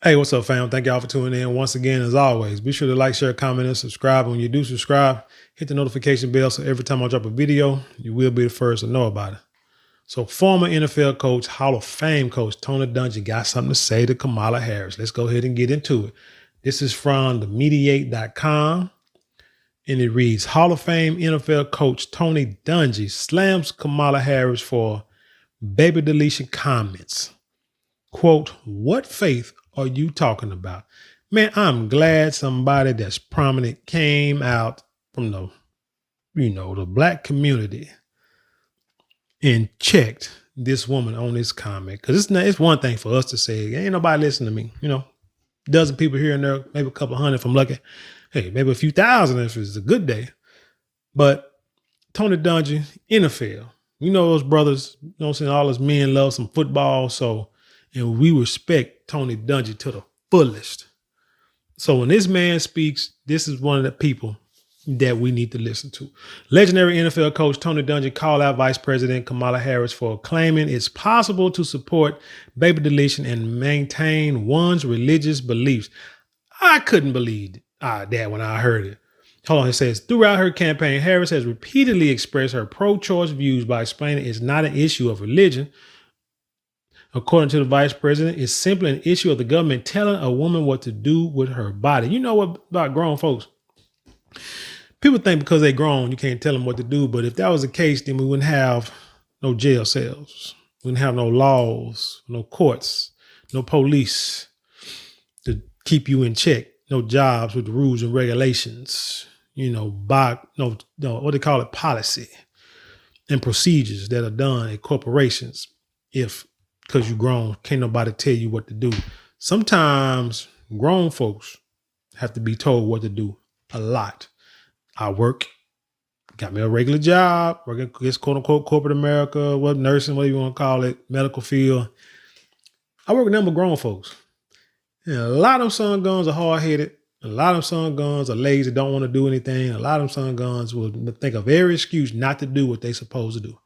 Hey, what's up, fam? Thank y'all for tuning in once again. As always, be sure to like, share, comment, and subscribe. When you do subscribe, hit the notification bell so every time I drop a video, you will be the first to know about it. So former NFL coach, Hall of Fame coach Tony Dungy got something to say to Kamala Harris. Let's go ahead and get into it. This is from the mediate.com, and it reads, Hall of Fame NFL coach Tony Dungy slams Kamala Harris for baby deletion comments. Quote, what faith are you talking about? Man, I'm glad somebody that's prominent came out from the black community and checked this woman on this comment. Cause it's one thing for us to say, ain't nobody listening to me. Dozen people here and there, maybe a couple hundred if I'm lucky. Hey, maybe a few thousand if it's a good day. But Tony Dungy, NFL, those brothers, what I'm saying, all us men love some football. And we respect Tony Dungy to the fullest. So when this man speaks, this is one of the people that we need to listen to. Legendary NFL coach Tony Dungy called out Vice President Kamala Harris for claiming it's possible to support baby deletion and maintain one's religious beliefs. I couldn't believe that when I heard it. Hold on, it says, throughout her campaign, Harris has repeatedly expressed her pro-choice views by explaining it's not an issue of religion. According to the vice president, it's simply an issue of the government telling a woman what to do with her body. You know what about grown folks? People think because they're grown, you can't tell them what to do. But if that was the case, then we wouldn't have no jail cells. We wouldn't have no laws, no courts, no police to keep you in check, no jobs with the rules and regulations, what they call it, policy and procedures that are done at corporations. Because you're grown, can't nobody tell you what to do. Sometimes grown folks have to be told what to do a lot. I got me a regular job, working against quote unquote corporate America, nursing, whatever you want to call it, medical field. I work with a number of grown folks. And a lot of them son guns are hard headed. A lot of them son guns are lazy, don't want to do anything. A lot of them son guns will think of every excuse not to do what they're supposed to do.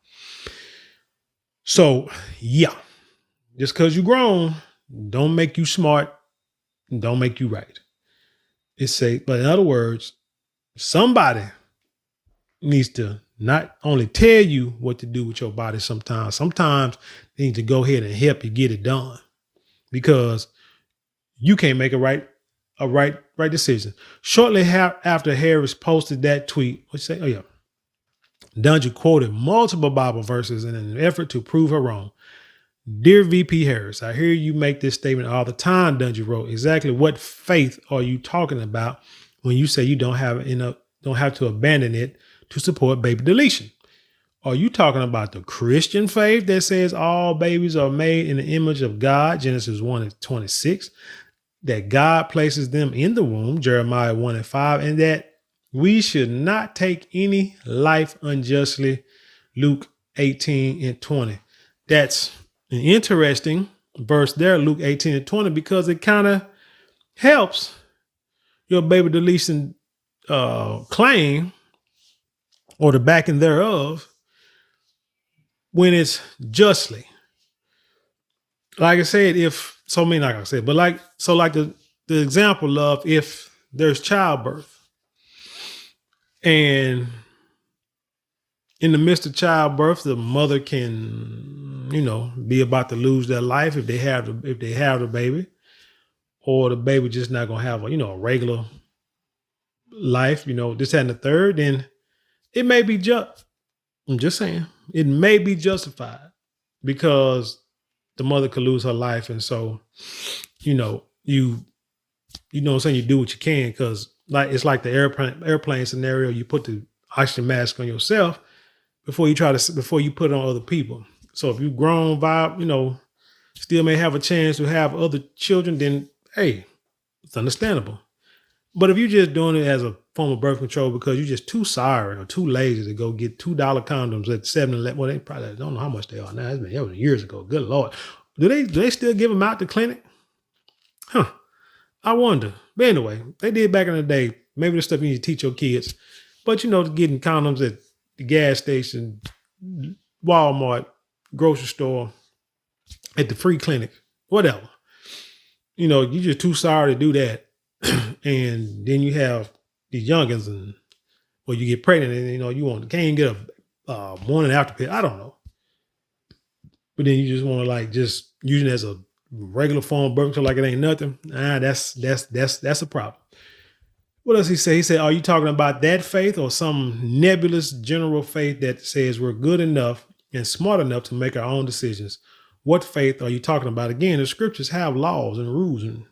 So, yeah. Just because you're grown, don't make you smart, don't make you right. But in other words, somebody needs to not only tell you what to do with your body sometimes they need to go ahead and help you get it done because you can't make a right decision. Shortly after Harris posted that tweet, Dungy quoted multiple Bible verses in an effort to prove her wrong. Dear VP Harris, I hear you make this statement all the time, Dungy wrote. Exactly what faith are you talking about when you say you don't have to abandon it to support baby deletion? Are you talking about the Christian faith that says all babies are made in the image of God, Genesis 1:26, that God places them in the womb, Jeremiah 1:5, and that we should not take any life unjustly, Luke 18:20? That's an interesting verse there, Luke 18:20, because it kind of helps your baby deletion claim or the backing thereof when it's justly. Like I said, the example of if there's childbirth and in the midst of childbirth, the mother can, be about to lose their life if they have the baby, or the baby just not gonna have a regular life, this, that, and the third, then it may be just. I'm just saying, it may be justified because the mother could lose her life, and so, you do what you can because it's like the airplane scenario. You put the oxygen mask on yourself before you put it on other people. So if you grown still may have a chance to have other children, then hey, it's understandable. But if you're just doing it as a form of birth control because you're just too sorry or too lazy to go get $2 condoms at 7-Eleven, well, they probably don't know how much they are now. That was years ago. Good Lord. Do they still give them out to clinic? Huh. I wonder. But anyway, they did back in the day. Maybe the stuff you need to teach your kids. But getting condoms at the gas station, Walmart, grocery store, at the free clinic, whatever. you're just too sorry to do that. And then you have these youngins and you get pregnant and can't get a morning after pill. I don't know. But then you just want to just use it as a regular form of birth control like it ain't nothing. That's a problem. What does he say? He said, are you talking about that faith or some nebulous general faith that says we're good enough and smart enough to make our own decisions? What faith are you talking about? Again, the scriptures have laws and rules and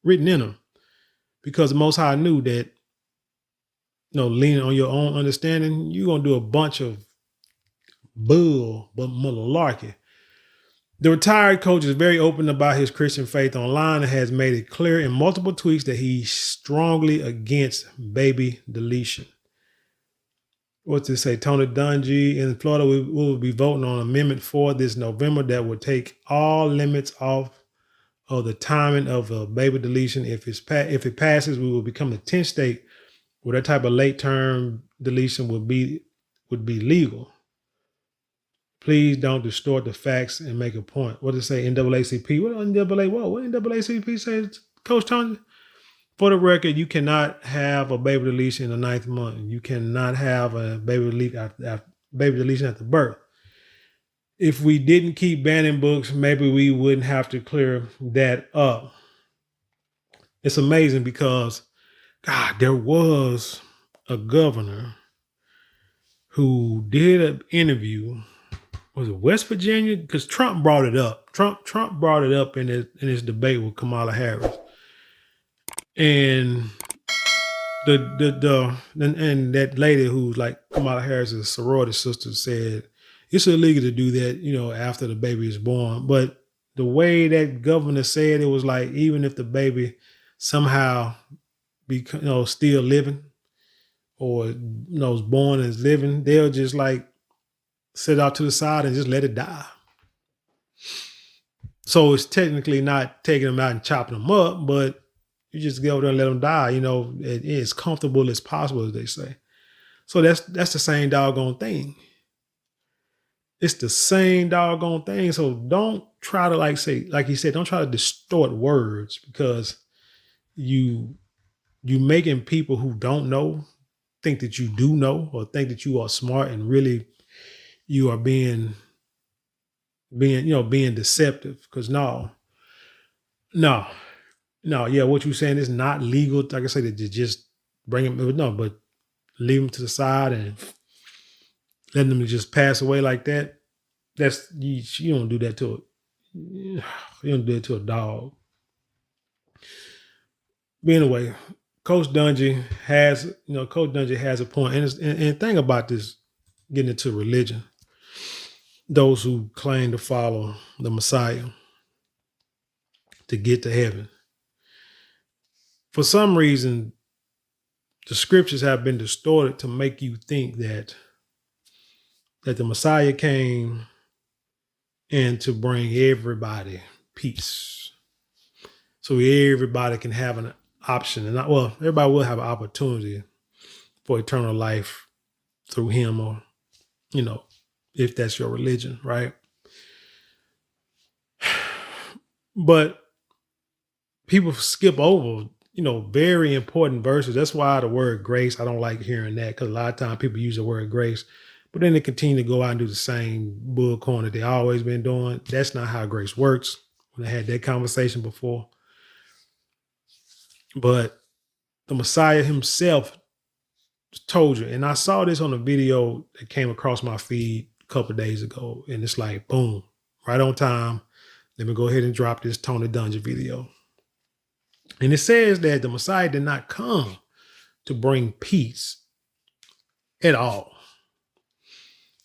written in them because the Most High knew that, leaning on your own understanding, you're going to do a bunch of malarkey. The retired coach is very open about his Christian faith online and has made it clear in multiple tweets that he's strongly against baby deletion. What's it say? Tony Dungy in Florida will be voting on Amendment 4 this November that would take all limits off of the timing of a baby deletion. If it passes, we will become the 10th state where that type of late term deletion would be legal. Please don't distort the facts and make a point. What does it say? NAACP? What NAACP says, Coach Tony? For the record, you cannot have a baby deletion in the 9th month. You cannot have a baby deletion after birth. If we didn't keep banning books, maybe we wouldn't have to clear that up. It's amazing because, God, there was a governor who did an interview. Was it West Virginia? Because Trump brought it up. Trump brought it up in his debate with Kamala Harris. And and that lady who's like Kamala Harris's sorority sister said it's illegal to do that, after the baby is born. But the way that governor said it was like, even if the baby somehow be still living or is born and is living, they'll just sit out to the side and just let it die. So it's technically not taking them out and chopping them up, but you just go over there and let them die, as comfortable as possible, as they say. So that's the same doggone thing. It's the same doggone thing. So don't try to like he said, don't try to distort words because you making people who don't know think that you do know or think that you are smart and really you are being deceptive. Because no, what you're saying is not legal. Like I said, to just bring them, but leave them to the side and letting them just pass away like that. That's you don't do that to you don't do it to a dog. But anyway, Coach Dungy has a point. And the thing about this, getting into religion, those who claim to follow the Messiah to get to heaven. For some reason, the scriptures have been distorted to make you think that the Messiah came and to bring everybody peace. So everybody can have an option. And everybody will have an opportunity for eternal life through him or, if that's your religion, right? But people skip over, very important verses. That's why the word grace, I don't like hearing that because a lot of times people use the word grace, but then they continue to go out and do the same bullcorn that they always been doing. That's not how grace works. When I had that conversation before. But the Messiah himself told you, and I saw this on a video that came across my feed a couple of days ago, and it's like, boom, right on time. Let me go ahead and drop this Tony Dungy video. And it says that the Messiah did not come to bring peace at all.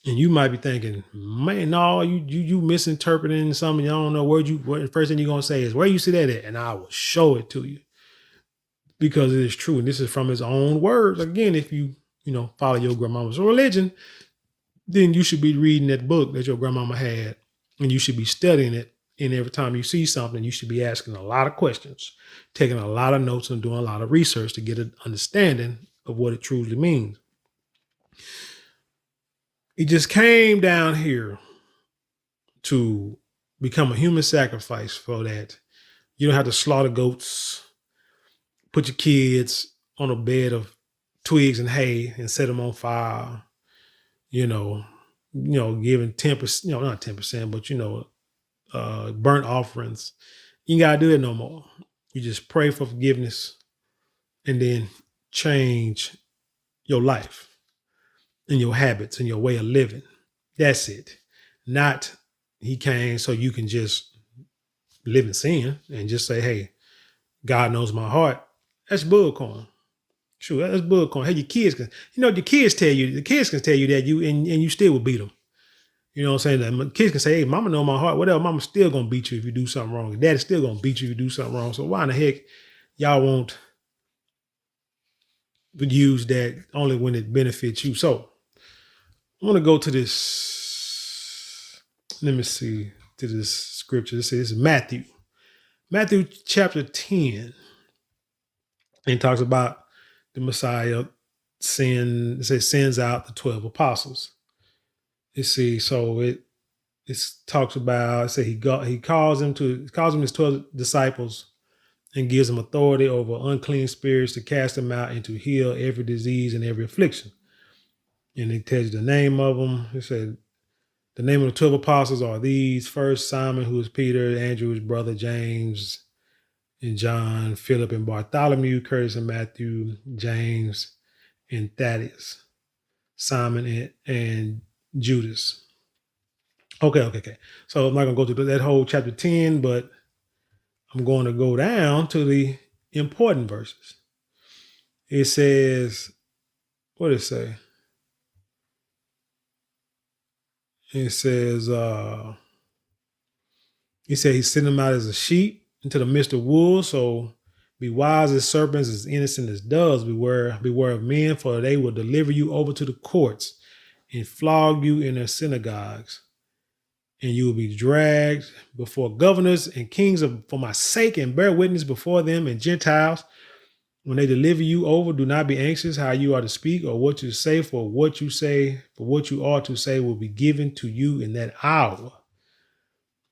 And you might be thinking, man, no, you misinterpreting something. I don't know what the first thing you're going to say is, where you see that at? And I will show it to you because it is true. And this is from his own words. Again, if you follow your grandmama's religion, then you should be reading that book that your grandmama had and you should be studying it. And every time you see something, you should be asking a lot of questions, taking a lot of notes and doing a lot of research to get an understanding of what it truly means. He just came down here to become a human sacrifice so that You don't have to slaughter goats, put your kids on a bed of twigs and hay and set them on fire, giving 10%, not 10%, but burnt offerings. You ain't gotta do that no more. You just pray for forgiveness and then change your life and your habits and your way of living. That's it. Not he came so you can just live in sin and just say, hey, God knows my heart. That's bullcorn. Sure, that's bullcorn. Hey, your kids can, your kids tell you, the kids can tell you that and you still will beat them. You know what I'm saying? That kids can say, hey, mama know my heart. Whatever, mama's still going to beat you if you do something wrong. Daddy's still going to beat you if you do something wrong. So why in the heck y'all won't use that only when it benefits you? So I want to go to this. Let me see, to this scripture. This is Matthew chapter 10. And it talks about the Messiah sends out the 12 apostles. You see, so it talks about, he calls them his 12 disciples and gives them authority over unclean spirits to cast them out and to heal every disease and every affliction. And it tells you the name of them. It said the name of the 12 apostles are these: first, Simon, who is Peter, Andrew, his brother, James and John, Philip and Bartholomew, Curtis and Matthew, James and Thaddeus, Simon and Judas. Okay. So I'm not going to go through that whole chapter 10, but I'm going to go down to the important verses. It says, what did it say? It says, he said he sent them out as a sheep into the midst of wolves. So be wise as serpents, as innocent as doves. Beware of men, for they will deliver you over to the courts and flog you in their synagogues. And you will be dragged before governors and kings for my sake, and bear witness before them and Gentiles. When they deliver you over, do not be anxious how you are to speak or what to say, for what you are to say will be given to you in that hour.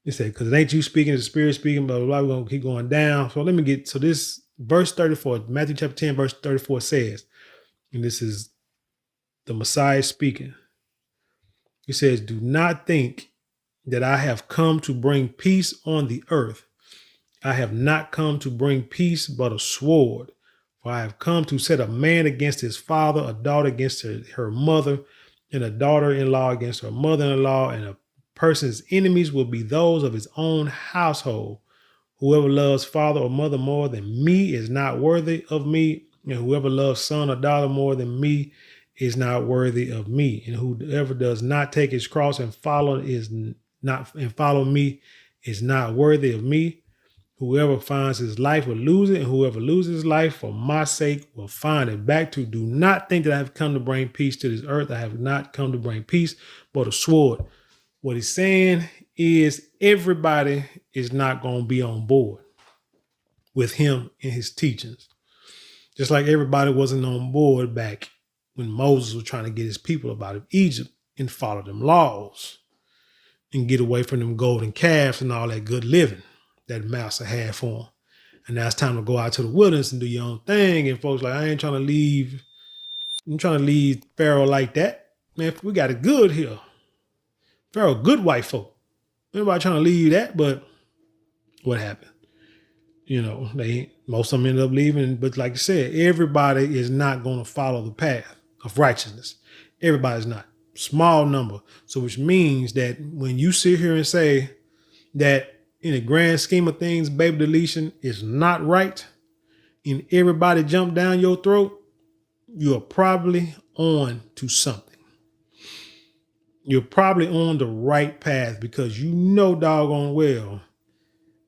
It said, because it ain't you speaking, it's the Spirit speaking, blah, blah, blah. We're going to keep going down. So this verse 34, Matthew chapter 10, verse 34 says, and this is the Messiah speaking. He says, do not think that I have come to bring peace on the earth. I have not come to bring peace, but a sword. For I have come to set a man against his father, a daughter against her mother, and a daughter-in-law against her mother-in-law, and a person's enemies will be those of his own household. Whoever loves father or mother more than me is not worthy of me, and whoever loves son or daughter more than me is not worthy of me. And whoever does not take his cross and follow me is not worthy of me. Whoever finds his life will lose it, and whoever loses his life for my sake will find it. Back to, do not think that I have come to bring peace to this earth. I have not come to bring peace, but a sword. What he's saying is everybody is not going to be on board with him and his teachings. Just like everybody wasn't on board back when Moses was trying to get his people up out of Egypt and follow them laws and get away from them golden calves and all that good living that master had for them. And now it's time to go out to the wilderness and do your own thing. And folks like, I ain't trying to leave. I'm trying to leave Pharaoh like that. Man, we got it good here. Pharaoh, good white folk. Everybody trying to leave that, but what happened? Most of them ended up leaving. But like I said, everybody is not going to follow the path of righteousness. Everybody's not. Small number. So which means that when you sit here and say that in the grand scheme of things, baby deletion is not right, and everybody jump down your throat, you are probably on to something. You're probably on the right path, because doggone well,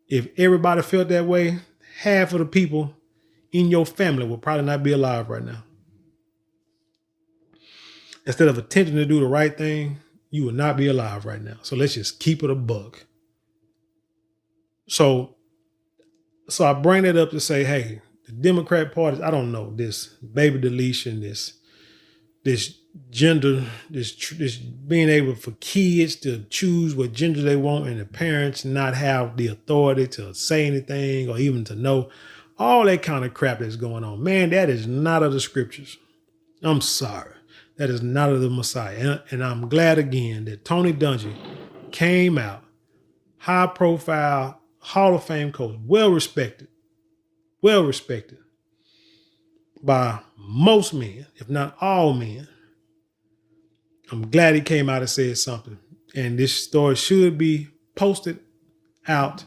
if everybody felt that way, half of the people in your family would probably not be alive right now. Instead of attempting to do the right thing, you would not be alive right now. So let's just keep it a buck. So I bring that up to say, hey, the Democrat Party, I don't know, this baby deletion, this this gender, this being able for kids to choose what gender they want and the parents not have the authority to say anything or even to know, all that kind of crap that's going on. Man, that is not of the scriptures. I'm sorry. That is not of the Messiah. And I'm glad again that Tony Dungy came out, high profile, Hall of Fame coach, well respected by most men, if not all men. I'm glad he came out and said something. And this story should be posted out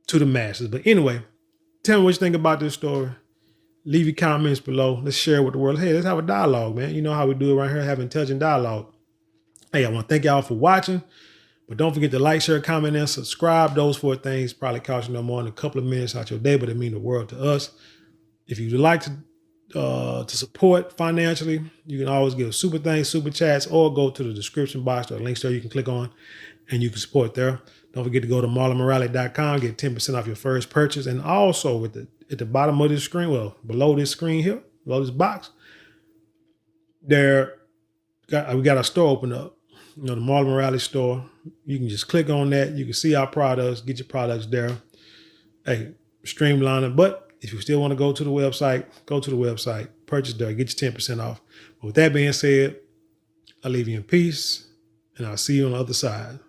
to the masses. But anyway, tell me what you think about this story. Leave your comments below. Let's share with the world. Hey, let's have a dialogue, man. You know how we do it right here, have intelligent dialogue. Hey, I want to thank y'all for watching. But don't forget to like, share, comment, and subscribe. Those 4 things probably cost you no more than a couple of minutes out your day, but it mean the world to us. If you'd like to support financially, you can always give super thanks, super chats, or go to the description box. There are links there you can click on and you can support there. Don't forget to go to marlonmorales.com, get 10% off your first purchase. And also at the bottom of this screen, well, below this screen here, below this box, we got our store open up. You know, the Marlon Morales store. You can just click on that. You can see our products, get your products there. Hey, streamline it. But if you still want to go to the website, purchase there, get your 10% off. But with that being said, I'll leave you in peace, and I'll see you on the other side.